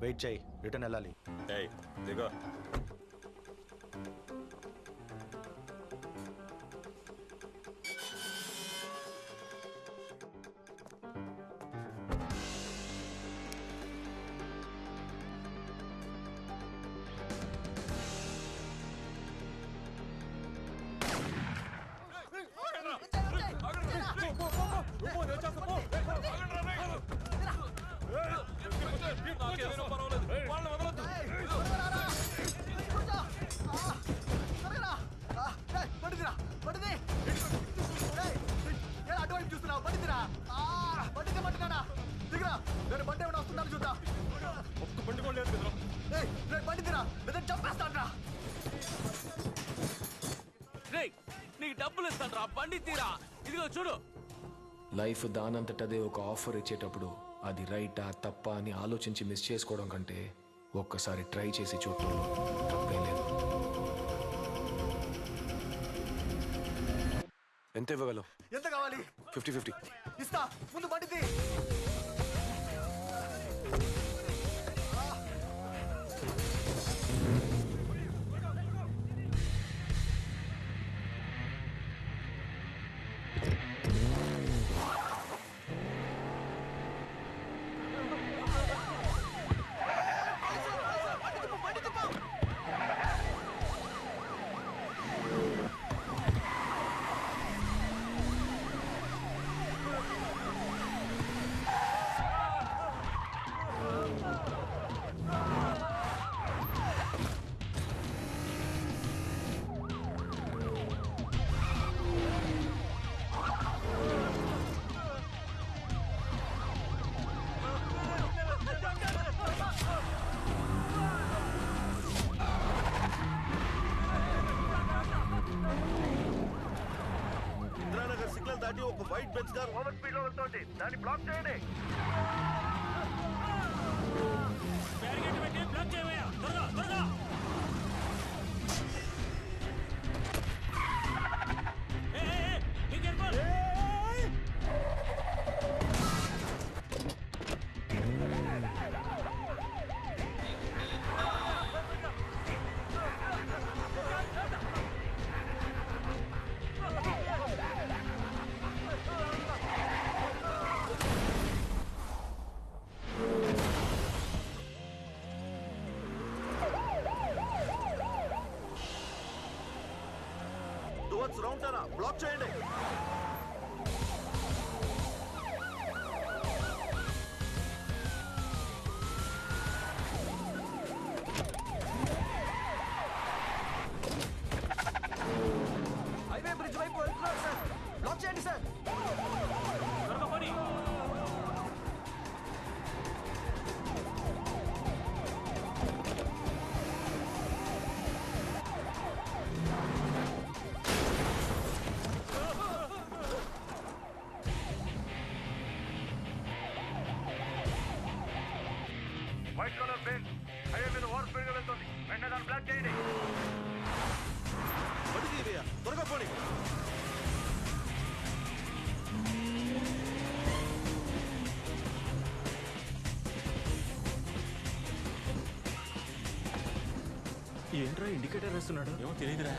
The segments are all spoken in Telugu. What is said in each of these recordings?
వెయిట్ చేయి, రిటర్న్ వెళ్ళాలి. ఏయ్ దిగో. అటువైపు చూస్తున్నావు, పడిదిరా పడితే పట్టుకున్నా దిగరా. నేను బండి ఏమైనా వస్తున్నాను చూద్దా. ఒక్క బండి కూడా లేదు కదా. నేను పడిదిరా లేదా చంపేస్తాను. నీకు డబ్బులు ఇస్తాను రా, బండి తీరా. ఇదిగో చూడు. లైఫ్ దానంతటదే ఒక ఆఫర్ ఇచ్చేటప్పుడు అది రైటా తప్పా అని ఆలోచించి మిస్ చేసుకోవడం కంటే ఒక్కసారి ట్రై చేసి చూడటం తప్పేం లేదు. ఎంత ఇవ్వగలవు? ఎంత కావాలి? 50-50 ఇస్తా, ముందు బండి తీ. ఇంద్రానగర్ సిగ్నల్ దాటి ఒక white bench car over speed లో వెళ్తోంది. దాన్ని బ్లాక్ చేయండి. బ్లాక్ చేయవయ్యా, త్వరగా త్వరగా. టువర్డ్స్ రౌండ్ టర్న్ బ్లాక్ చేయండి. హైవే బ్రిడ్జ్ వైపు వెళ్తున్నారు సార్, బ్లాక్ చేయండి సార్. త్వరగా పని. వైట్ కలర్ బెంచ్ హైవే మీద ఓవర్ స్పీడ్ గా వెళ్తోంది. వెంటనే దాన్ని బ్లాక్ చేయండి. బండి తీయవయ్యా, త్వరగా పోనీ. ఏంట్రా ఇండికేటర్ వేస్తున్నాడు? ఏమో తెలియదురా.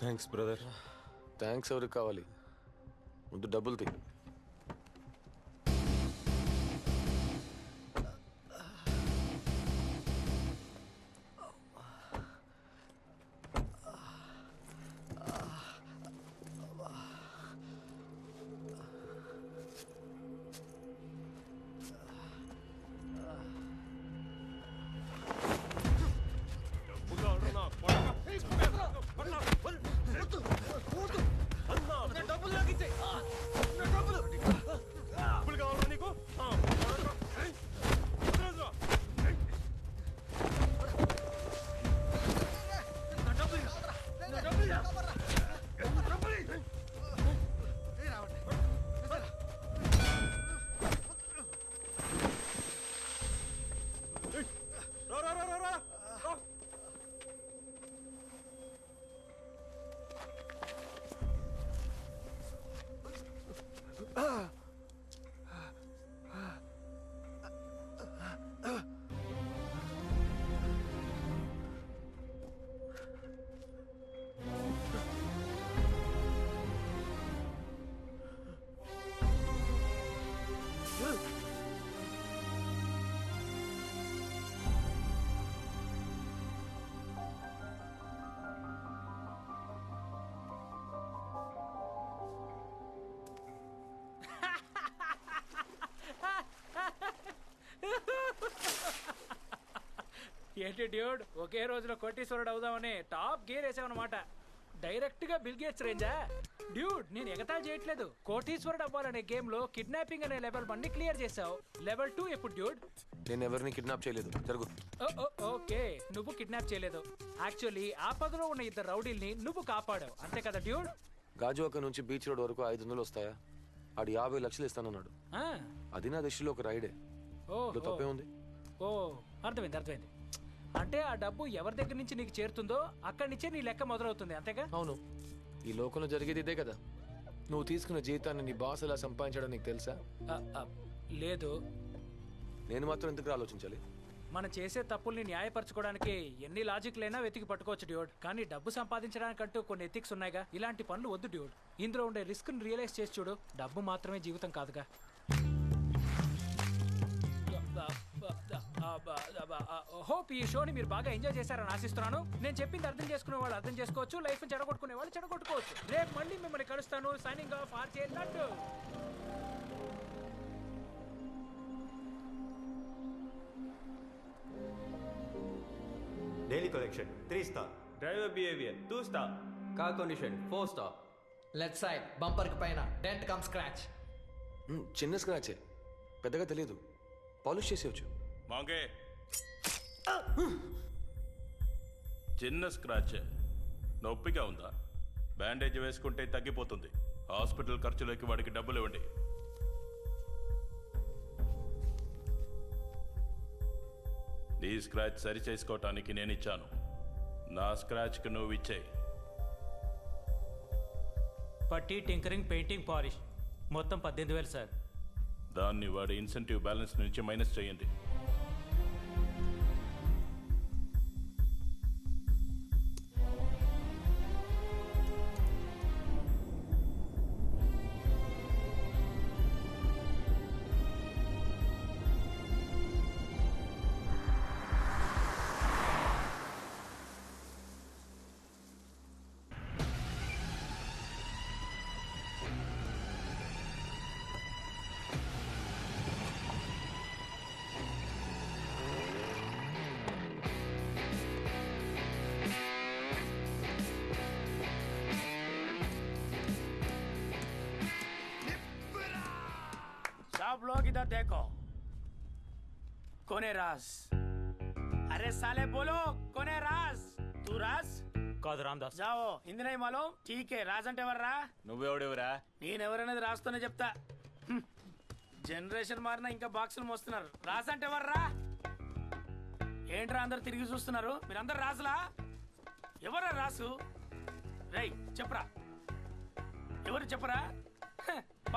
Thanks brother. థ్యాంక్స్ ఎవరికి కావాలి? ముందు డబ్బులు తీ. ఏంటి డ్యూడ్, ఒకే రోజులో కోటీశ్వరుడు అవుదామని టాప్ గేర్ వేసావన్నమాట. డైరెక్ట్ గా బిల్ గేట్స్ రేంజా? డ్యూడ్, నేను ఎగతాళి చేయట్లేదు. కోటీశ్వరుడు అవ్వాలనే గేమ్ లో కిడ్నాపింగ్ అనే లెవెల్ 1 క్లియర్ చేసావు. లెవెల్ 2 ఎప్పుడు డ్యూడ్? నేను ఎవరిని కిడ్నాప్ చేయలేదు. జరుగు. ఓకే, నువ్వు కిడ్నాప్ చేయలేదు. యాక్చువల్లీ ఆపదలో ఉన్న 2 రౌడీల్ని నువ్వు కాపాడావు, అంతే కదా డ్యూడ్? గాజువాక నుంచి బీచ్ రోడ్ వరకు 500 వస్తాయా? ఆడు 50 లక్షలు ఇస్తానన్నాడు. అది నా దృష్టిలో ఒక రైడే. తప్పే ఉంది. ఓ, అర్థమైంది. అంటే ఆ డబ్బు ఎవరి దగ్గర నుంచి నీకు చేరుతుందో అక్కడి నుంచే నీ లెక్క మొదలవుతుంది, అంతేగా? అవును. ఈ లోకంలో జరిగేది ఇదే కదా. నువ్వు తీసుకున్న జీతాన్ని నీ బాస్ ఎలా సంపాదించడం నీకు తెలుసా? లేదు. నేను మాత్రం ఎందుకు ఆలోచించాలి? మనం చేసే తప్పుల్ని న్యాయపరచుకోవడానికి ఎన్ని లాజిక్లైనా వెతికి పట్టుకోవచ్చు డ్యూడ్. కానీ డబ్బు సంపాదించడానికంటూ కొన్ని ఎథిక్స్ ఉన్నాయిగా. ఇలాంటి పనులు వద్దు డ్యూడ్. ఇందులో ఉండే రిస్క్ ని రియలైజ్ చేసి చూడు. డబ్బు మాత్రమే జీవితం కాదుగా. హోప్ ఈ షోని మీరు బాగా ఎంజాయ్ చేశారని ఆశిస్తున్నాను. నేను చెప్పింది అర్థం చేసుకునే వాళ్ళు అర్థం చేసుకోవచ్చు, లైఫ్ చెడగొట్టుకునే వాళ్ళు చెడగొట్టుకోవచ్చు. రేపు మళ్ళీ మిమ్మల్ని కలుస్తాను. Signing off RJ laddu. Daily collection 3 star. Driver behaviour 2 star. Car condition 4 star. Left side bumper కి పైన డెంట్ కమ్ స్క్రాచ్. చిన్న స్క్రాచే, పెద్దగా తెలియదు. పాలిష్ చేసేవచ్చు. మాంగే చిన్న స్క్రాచ్, నొప్పిగా ఉందా? బ్యాండేజ్ వేసుకుంటే తగ్గిపోతుంది. హాస్పిటల్ ఖర్చులకి వాడికి డబ్బులు ఇవ్వండి. నీ స్క్రాచ్ సరి చేసుకోవటానికి నేను ఇచ్చాను. నా స్క్రాచ్కి నువ్వు ఇచ్చేయి. పట్టి, టింకరింగ్, పెయింటింగ్, పాలిష్ మొత్తం 18,000 సార్. దాన్ని వాడి ఇన్సెంటివ్ బ్యాలెన్స్ నుంచి మైనస్ చేయండి. आप लोग इधर देखो, कौन है राज? अरे साले बोलो, कौन है राज? तू राज? కాదు రామ్దాస్. जाओ, हिंदी नहीं मालूम? ठीक है, राज అంటే ఎవర్రా? నువ్వెవడెవరా? నేనెవరనేది రాస్తూనే చెప్తా. జనరేషన్ మారినా ఇంకా బాక్సులు మోస్తున్నారు. రాజ్ అంటే ఎవర్రా? ఏంట్రా అందరు తిరిగి చూస్తున్నారు? మీరందరు రాజులా? ఎవరా రాసు? రై చెప్పరా, ఎవరు చెప్పరా?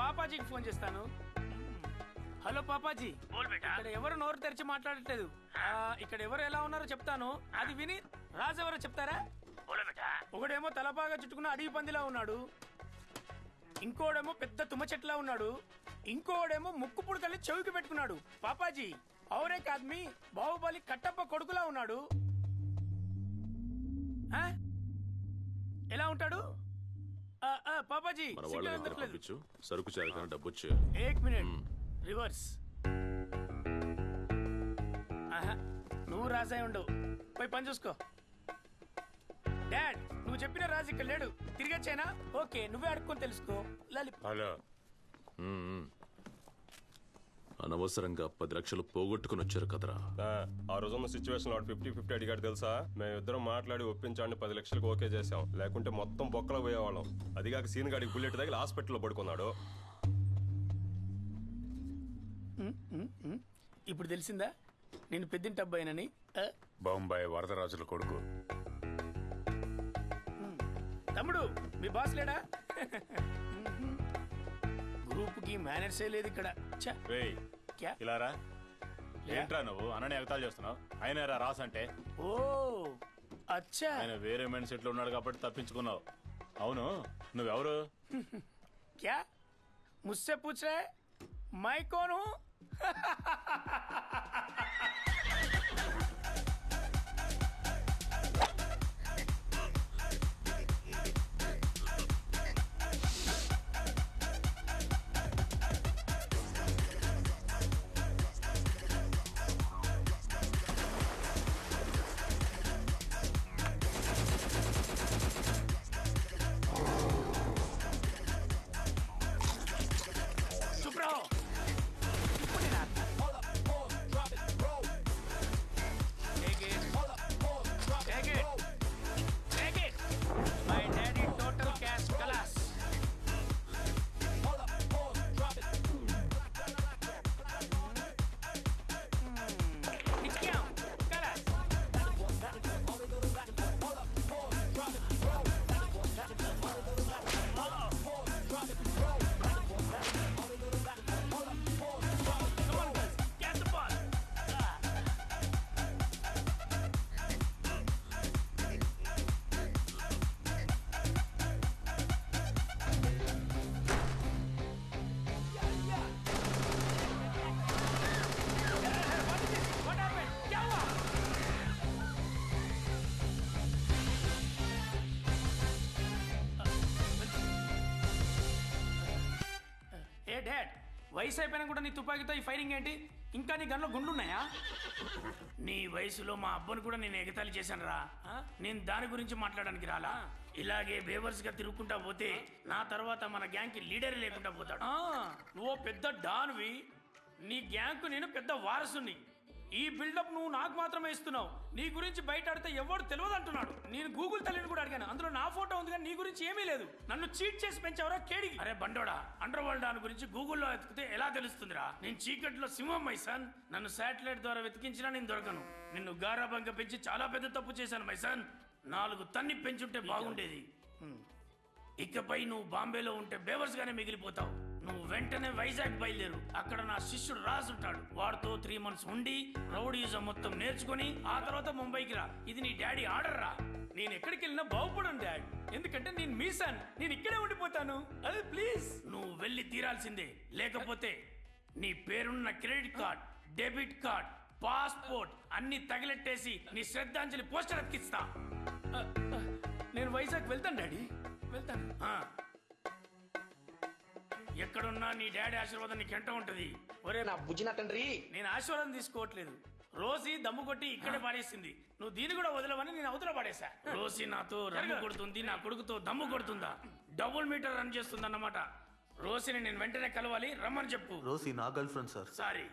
పాపాజీకి ఫోన్ చేస్తాను. హలో పాపాజీ, ఇక్కడ ఎవరు నోరు తెరిచి మాట్లాడట్లేదు. ఇక్కడ ఎవరు ఎలా ఉన్నారో చెప్తాను, అది విని రాజు ఎవరో చెప్తారా? ఒకడేమో తలపాగా చుట్టుకున్న అడవి పందిలా ఉన్నాడు, ఇంకోడేమో పెద్ద తుమ్మ చెట్లా ఉన్నాడు, ఇంకోడేమో ముక్కు పుడకల్ని చెవికి పెట్టుకున్నాడు. పాపాజీ ఔరే కాద్మి బాహుబలి కట్టప్ప కొడుకులా ఉన్నాడు. ఆ? ఎలా ఉంటాడు? పాపాజీ సిగ్నల్ అందట్లేదు. సరుకు చేరగానే డబ్బు వచ్చే. ఏక్ మినిట్ రివర్స్. నువ్వు రాజాయి ఉండవు, పోయి పని చూసుకో. డాడ్ నువ్వు చెప్పిన రాజు ఇక్కడ లేడు, తిరిగొచ్చానా? ఓకే నువ్వే అడుక్కొని తెలుసుకో. లలి హలో, అనవసరంగా 10 లక్షలు పోగొట్టుకుని వచ్చారు కదరా. ఆ రోజున్న సిచ్యువేషన్ 50-50 అడిగాడు తెలుసా. మేమిద్దరం మాట్లాడి ఒప్పించాడిని 10 లక్షలకు ఓకే చేసాం, లేకుంటే మొత్తం బొక్కలో పోయేవాళ్ళం. అదిగాక సీన్ గాడికి బుల్లెట్ తగిలి హాస్పిటల్లో పడుకున్నాడు. ఇప్పుడు తెలిసిందా నేను పెద్దింటి అబ్బాయినని? బొంబాయి వరదరాజుల కొడుకు. తమ్ముడు మీ బాస్ లేడా? గ్రూప్ కి మేనర్సే లేదు ఇక్కడ. క్యా? ఇలారా ఏంట్రా నువ్వు అన్నని ఎగతాలు చేస్తున్నావు? ఆయన రాస్ అంటే ఓ అచ్చా, ఆయన వేరే మైండ్ సెట్ లో ఉన్నాడు కాబట్టి తప్పించుకున్నావు. అవును నువ్వెవరు? క్యా ముస్సే పూచ్ రే మై కౌన్ హూ? వయసు అయిపోయినా కూడా నీ తుపాకీతో ఈ ఫైరింగ్ ఏంటి? ఇంకా నీ గన్లో గుండ్లున్నాయా? నీ వయసులో మా అబ్బను కూడా నేను ఎగతాళి చేశాను రా. నేను దాని గురించి మాట్లాడడానికి రాలా. ఇలాగే బేవర్స్ గా తిరుగుకుంటా పోతే నా తర్వాత మన గ్యాంగ్ కి లీడర్ లేకుండా పోతాడు. నువ్వు పెద్ద డాన్వి, నీ గ్యాంగ్ కు నేను పెద్ద వారసుని. ఈ బిల్డప్ నువ్వు నాకు మాత్రమే ఇస్తున్నావు. నీ గురించి బయట ఆడితే ఎవరు తెలియదు అంటున్నాడు. నేను గూగుల్ తల్లిని కూడా అడిగాను, అందులో నా ఫోటో ఉంది కానీ నీ గురించి ఏమీ లేదు. నన్ను చీట్ చేసి పెంచావరా కేడికి. అరే బండోడా, అండర్ వరల్డ్ దాని గురించి గూగుల్లో వెతికితే ఎలా తెలుస్తుందిరా? నేను చీకట్లో సింహం మైసన్. నన్ను శాటిలైట్ ద్వారా వెతికించినా నేను దొరకను. నిన్ను గారాబంగా పెంచి చాలా పెద్ద తప్పు చేశాను మైసన్. 4 తన్ని పెంచుంటే బాగుండేది. ఇకపై నువ్వు బాంబేలో ఉంటే బేవర్స్ గానే మిగిలిపోతావు. నువ్వు వెంటనే వైజాగ్ బయలుదేరు. అక్కడ నా శిష్యుడు రాజు ఉంటాడు. వాడితో 3 months ఉండి రౌడీజం మొత్తం నేర్చుకుని ఆ తర్వాత ముంబైకి రా. ఇది నీ డాడీ ఆర్డర్ రా. నేను ఎక్కడికి వెళ్ళినా బాగుపడను డాడ్, ఎందుకంటే నేను మీసాన్. నేను ఇక్కడే ఉండిపోతాను. అదే ప్లీజ్ నువ్వు వెళ్ళి తీరాల్సిందే. లేకపోతే నీ పేరున్న credit card, debit card, passport అన్ని తగిలెట్టేసి నీ శ్రద్ధాంజలి పోస్టర్ అతికిస్తా. నేను వైజాగ్ వెళ్తాను డాడీ, వెళ్తాను. ఎక్కడున్నా నీ డాడీ ఆశీర్వాదం నీకెంట ఉంటది. ఒరే నా బుజ్జిన తండ్రి, నేను ఆశీర్వాదం తీసుకోవట్లేదు. రోజీ దమ్ము కొట్టి ఇక్కడే పాడేసింది. నువ్వు దీన్ని కూడా వదలవని నేను అవతల పాడేశా. రోజీ నాతో రమ్ము కొడుతుంది, నా కొడుకుతో దమ్ము కొడుతుందా? డబుల్ మీటర్ రన్ చేస్తుంది అన్నమాట. రోజీని నేను వెంటనే కలవాలి, రమ్మని చెప్పు. రోసీ నా girl friend sir. Sorry.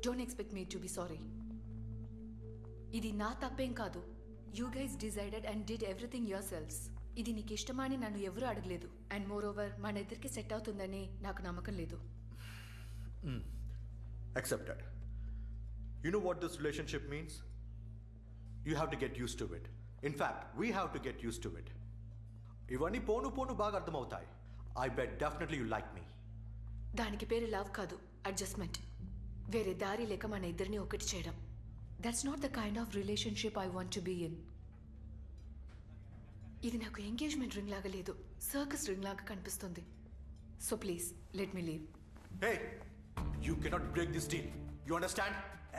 Don't expect me to be sorry. ఇది నా తప్పేం కాదు. You guys decided and did everything yourselves. ఇది నీకు ఇష్టమని నన్ను ఎవరూ అడగలేదు. అండ్ మోర్ ఓవర్ మన ఇద్దరికి సెట్ అవుతుందని నాకు నమ్మకం లేదు. Accepted. You know what this relationship means? You have to get used to it. In fact, we have to get used to it. ఇవన్నీ పోను పోను బాగా అర్థమవుతాయి. I bet definitely you like me. దానికి పేరు లవ్ కాదు, అడ్జస్ట్మెంట్. వేరే దారి లేక మన ఇద్దరిని ఒకటి చేయడం. That's not the kind of relationship I want to be in. ఇది నాకు ఎంగేజ్మెంట్ రింగ్ లాగా లేదు, సర్కస్ రింగ్ లాగా కనిపిస్తుంది. So please let me leave. Hey, you cannot break this deal. You understand?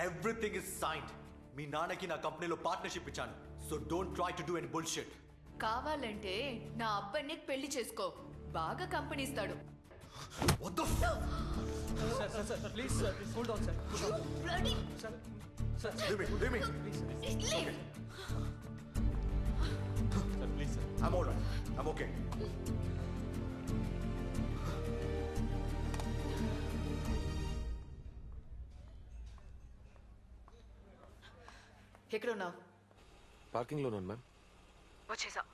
Everything is signed. మీ నాన్నకి నా కంపెనీలో పార్ట్నర్షిప్ ఇచ్చాను. So don't try to do any bullshit. కావాలంటే నా అబ్బాయిని పెళ్లి చేసుకో, బాగా కంపెనీ ఇస్తాడు. What the fuck? Sir, please, sir. Hold on, sir. Bloody. Sir. Leave me. Leave. Sir, please, sir. I'm all right. I'm okay. ఎక్కడ ఉన్నావు? పార్కింగ్లో ఉన్నాను మ్యామ్. వచ్చేసా.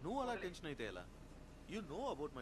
నువ్వు అలా టెన్షన్ అయితే ఎలా? You know about my